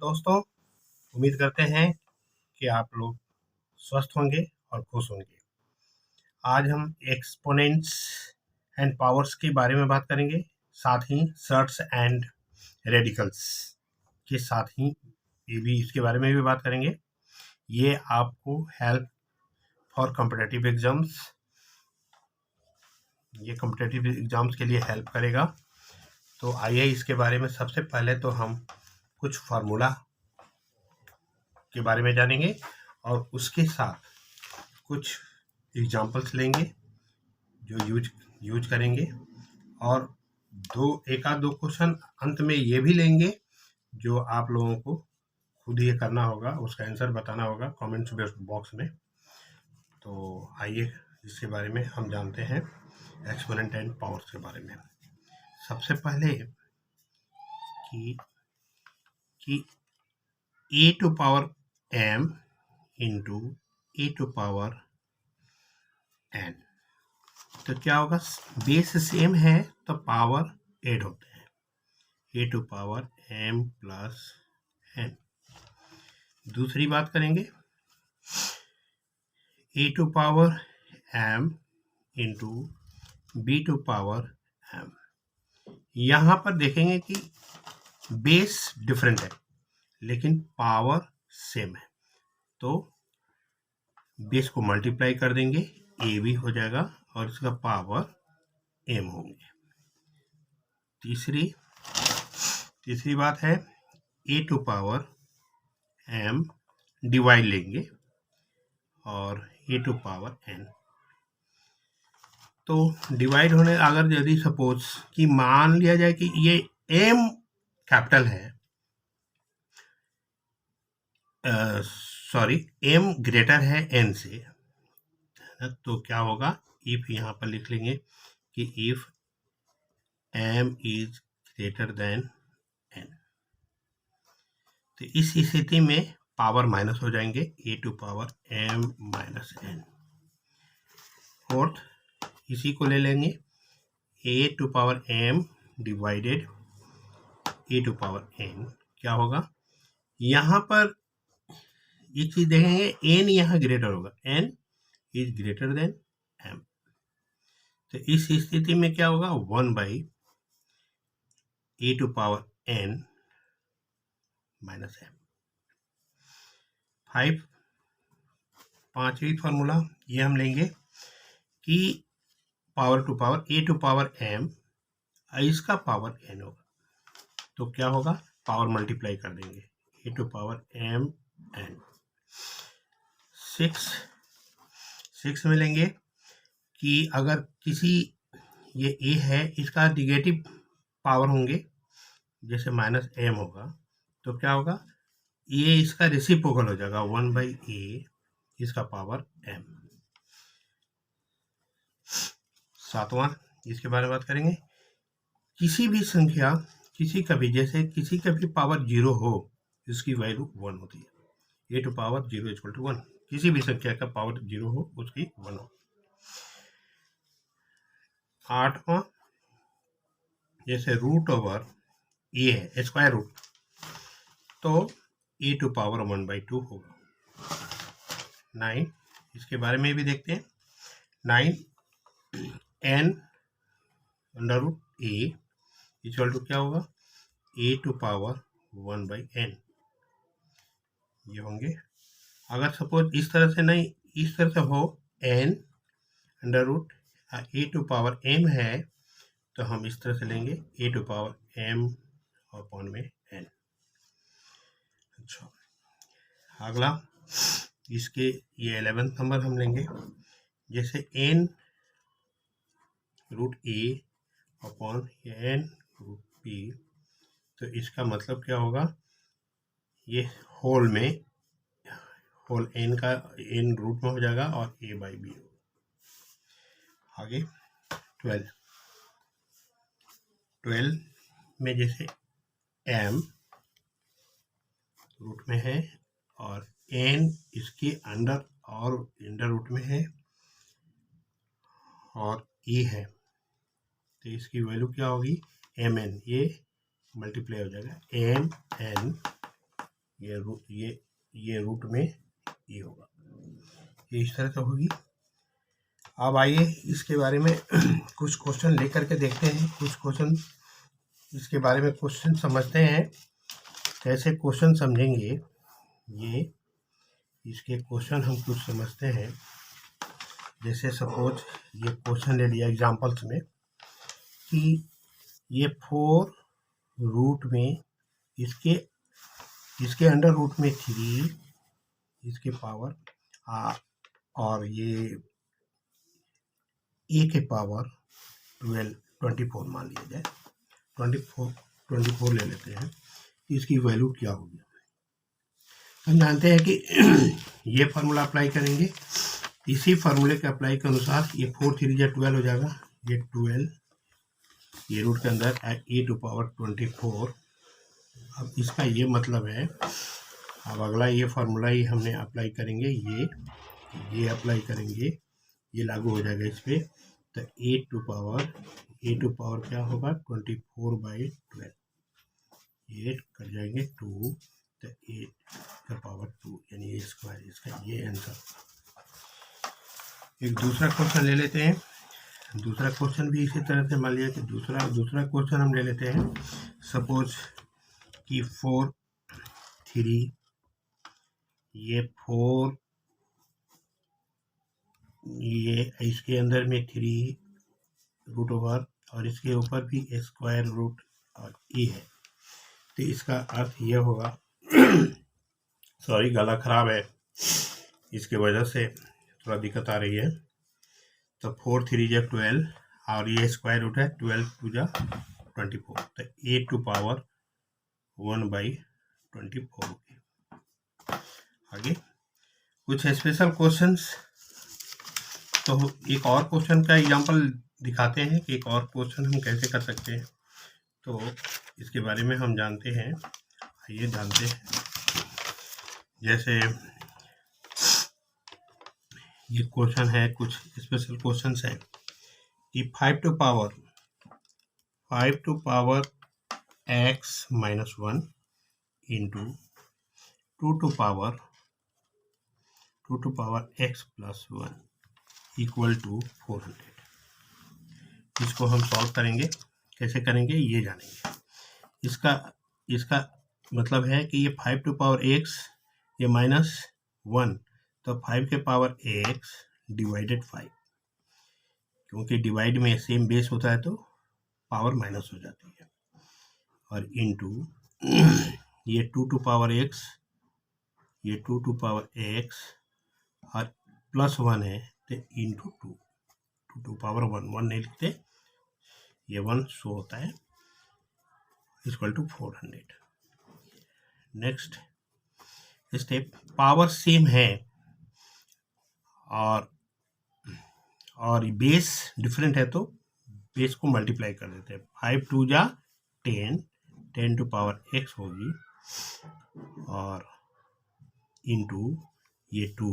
दोस्तों, उम्मीद करते हैं कि आप लोग स्वस्थ होंगे और खुश होंगे। आज हम एक्सपोनेंट्स एंड पावर्स के बारे में बात करेंगे, साथ ही सर्ट्स एंड रेडिकल्स के साथ ही इसके बारे में भी बात करेंगे। ये आपको हेल्प फॉर कॉम्पिटिटिव एग्जाम्स के लिए हेल्प करेगा। तो आइए इसके बारे में सबसे पहले तो हम कुछ फार्मूला के बारे में जानेंगे और उसके साथ कुछ एग्जाम्पल्स लेंगे जो यूज करेंगे, और एक आध दो क्वेश्चन अंत में ये भी लेंगे जो आप लोगों को खुद ये करना होगा, उसका आंसर बताना होगा कमेंट्स बॉक्स में। तो आइए इसके बारे में हम जानते हैं, एक्सपोनेंट एंड पावर्स के बारे में। सबसे पहले कि a to power m into a to power n, तो क्या होगा, बेस सेम है तो पावर ऐड होते हैं, a to power m plus n। दूसरी बात करेंगे, a to power m into b to power m। यहाँ पर देखेंगे कि बेस डिफरेंट है लेकिन पावर सेम है, तो बेस को मल्टीप्लाई कर देंगे, a भी हो जाएगा और इसका पावर m होंगे। तीसरी बात है a to power m divide लेंगे और a टू पावर n। तो डिवाइड होने, अगर यदि सपोज कि मान लिया जाए कि ये m कैपिटल है, m ग्रेटर है n से, तो क्या होगा, इफ यहाँ पर लिख लेंगे कि if m is greater then n, तो इस स्थिति में पावर माइनस हो जाएंगे, a to power m minus n। Fourth, इसी को ले लेंगे, a to power m divided a to power n, क्या होगा, यहाँ पर एक चीज देखेंगे, n यहाँ ग्रेटर होगा, n is greater than m, तो इस स्थिति में क्या होगा, 1 by a to power n minus m। पांचवी फॉर्मूला ये हम लेंगे कि power to power a to power m, इसका पावर n होगा, तो क्या होगा, पावर मल्टीप्लाई कर देंगे, a to power m n। Six में लेंगे कि अगर किसी, ये a है, इसका निगेटिव पावर होंगे, जैसे माइनस m होगा, तो क्या होगा, ये इसका रेसिप्रोकल हो जाएगा, 1 बाई a, इसका पावर m। सातवां, इसके बारे में बात करेंगे, किसी भी संख्या, किसी का भी पावर 0 हो, इसकी वैल्यू 1 होती है, a to power 0 equal to 1, किसी भी संख्या का पावर 0 हो उसकी 1 हो। आठवां, जैसे रूट ओवर a है, स्क्वायर रूट, तो a टू पावर 1 बाई 2 होगा। 9, इसके बारे में भी देखते हैं, 9 n under root a equal to क्या होगा, a to power 1 by n, ये होंगे। अगर सपोज इस तरह से नहीं, इस तरह से हो, n under root a to power m है, तो हम इस तरह से लेंगे a to power m upon में n। अच्छा, अगला इसके ये 11th नंबर हम लेंगे, जैसे n root a upon n root b, तो इसका मतलब क्या होगा, ये होल n का n रूट में हो जाएगा और a बाई b। आगे 12 में जैसे m रूट में है और n इसके अंडर और अंडर रूट में है और e है, तो इसकी वैल्यू क्या होगी, mn, ये मल्टीप्लाई हो जाएगा, mn ये रूट में ये होगा, ये इस तरह से होगी। अब आइए इसके बारे में कुछ क्वेश्चन लेकर के देखते हैं, कुछ क्वेश्चन इसके बारे में क्वेश्चन समझते हैं। कैसे क्वेश्चन समझेंगे ये, इसके क्वेश्चन हम कुछ समझते हैं। जैसे सपोज ये क्वेश्चन ले लिया एग्जांपल्स में कि ये 4 रूट में इसके अंडर रूट में 3 इसके पावर और ये ए के पावर 24 मान लिया जाए, 24 ले लेते हैं, इसकी वैल्यू क्या होगी। हम जानते हैं कि ये फार्मूला अप्लाई करेंगे, इसी फार्मूले के अप्लाई के अनुसार ये 4 3 12 हो जाएगा, ये 12 ये रूट के अंदर e टू पावर 24। अब इसका ये मतलब है, अब अगला ये फार्मूला ही हमने अप्लाई करेंगे, ये अप्लाई करेंगे, ये लागू हो जाएगा इस पर। तो ए टू पावर क्या होगा 24/12, ये कर जाएंगे 2, तो 8 का पावर 2 यानी ए स्क्वायर, इसका ये आंसर। एक दूसरा क्वेश्चन ले लेते हैं, दूसरा क्वेश्चन भी इसी तरह से मान लिया कि दूसरा क्वेश्चन हम ले लेते हैं। सपोज कि 4 3 ये 4 ये इसके अंदर में 3 रूट ओवर और इसके ऊपर भी स्क्वायर रूट और ए है, तो इसका अर्थ ये होगा सॉरी गला खराब है, इसके वजह से थोड़ा दिक्कत आ रही है। तो 4 3 जा 12 और ये स्क्वायर रूट है 12 2 जा 24, तो ए टू पावर 1/24 होगी। आगे कुछ स्पेशल क्वेश्चंस, तो एक और क्वेश्चन का एग्जांपल दिखाते हैं कि एक और क्वेश्चन हम कैसे कर सकते हैं। तो इसके बारे में हम जानते हैं, आइए जानते हैं। जैसे ये क्वेश्चन है, कुछ स्पेशल क्वेश्चंस हैं कि 5 to power x minus 1 into 2 to power x plus 1 equal to 400। इसको हम सॉल्व करेंगे, कैसे करेंगे ये जानेंगे। इसका मतलब है कि ये 5 टू पावर x ये माइनस 1, तो 5 के पावर x डिवाइडेड 5, क्योंकि डिवाइड में सेम बेस होता है तो पावर माइनस हो जाती है, और इनटू ये 2 टू पावर x, ये 2 टू पावर x और प्लस 1 है तो इंटू 2 टू पावर 1 नहीं लिखते, ये 1 शो होता है, equal to 400। Next step, power same है और बेस डिफरेंट है तो बेस को मल्टीप्लाई कर देते हैं। 5 2 जा 10 टू पावर x होगी और इंटू ये 2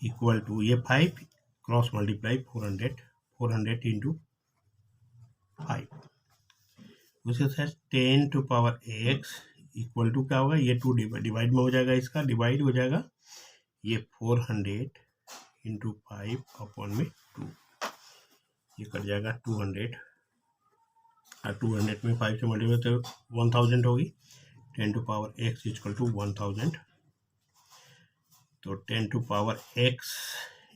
इक्वल टू ये 5 क्रॉस मल्टीप्लाई 400 इंटू 5, उसके साथ 10 to power x equal to क्या होगा, ये 2 डिवाइड में हो जाएगा, इसका डिवाइड हो जाएगा, ये 400 इंटू 5 अपॉन में 2, ये कट जाएगा 200 और 200 में 5 से मल्टीप्लाई तो 1000 होगी। 10 to power x equal to 1000, तो 10 to power x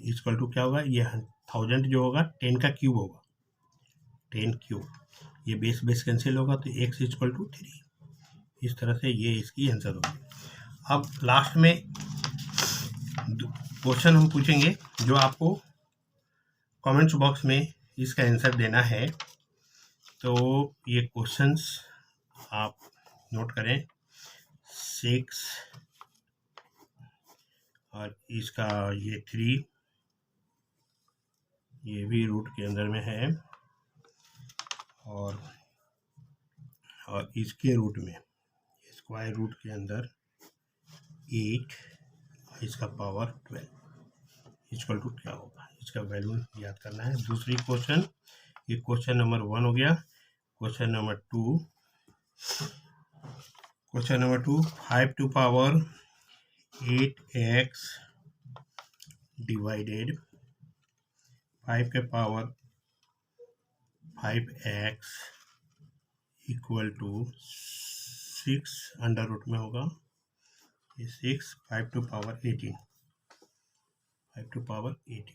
equal to क्या होगा, ये 1000 जो होगा 10 का क्यूब होगा, 10 क्यूब, ये बेस कैंसिल होगा तो x इक्वल टू 3। इस तरह से ये इसकी आंसर होगी। अब लास्ट में क्वेश्चन हम पूछेंगे जो आपको कमेंट्स बॉक्स में इसका आंसर देना है। तो ये क्वेश्चंस आप नोट करें, 6 और इसका ये 3, ये भी रूट के अंदर में है, और इसके रूट में स्क्वायर रूट के अंदर 8, इसका पावर 12 इक्वल टू क्या होगा, इसका वैल्यू याद करना है। दूसरी क्वेश्चन, ये क्वेश्चन नंबर 1 हो गया। Question number 2, question number 2, 5 to power 8x divided 5 के power 5x equal to 6 under root में होगा, ये 6, 5 to power 18, 5 to power 18,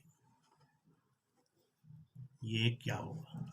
ये क्या होगा?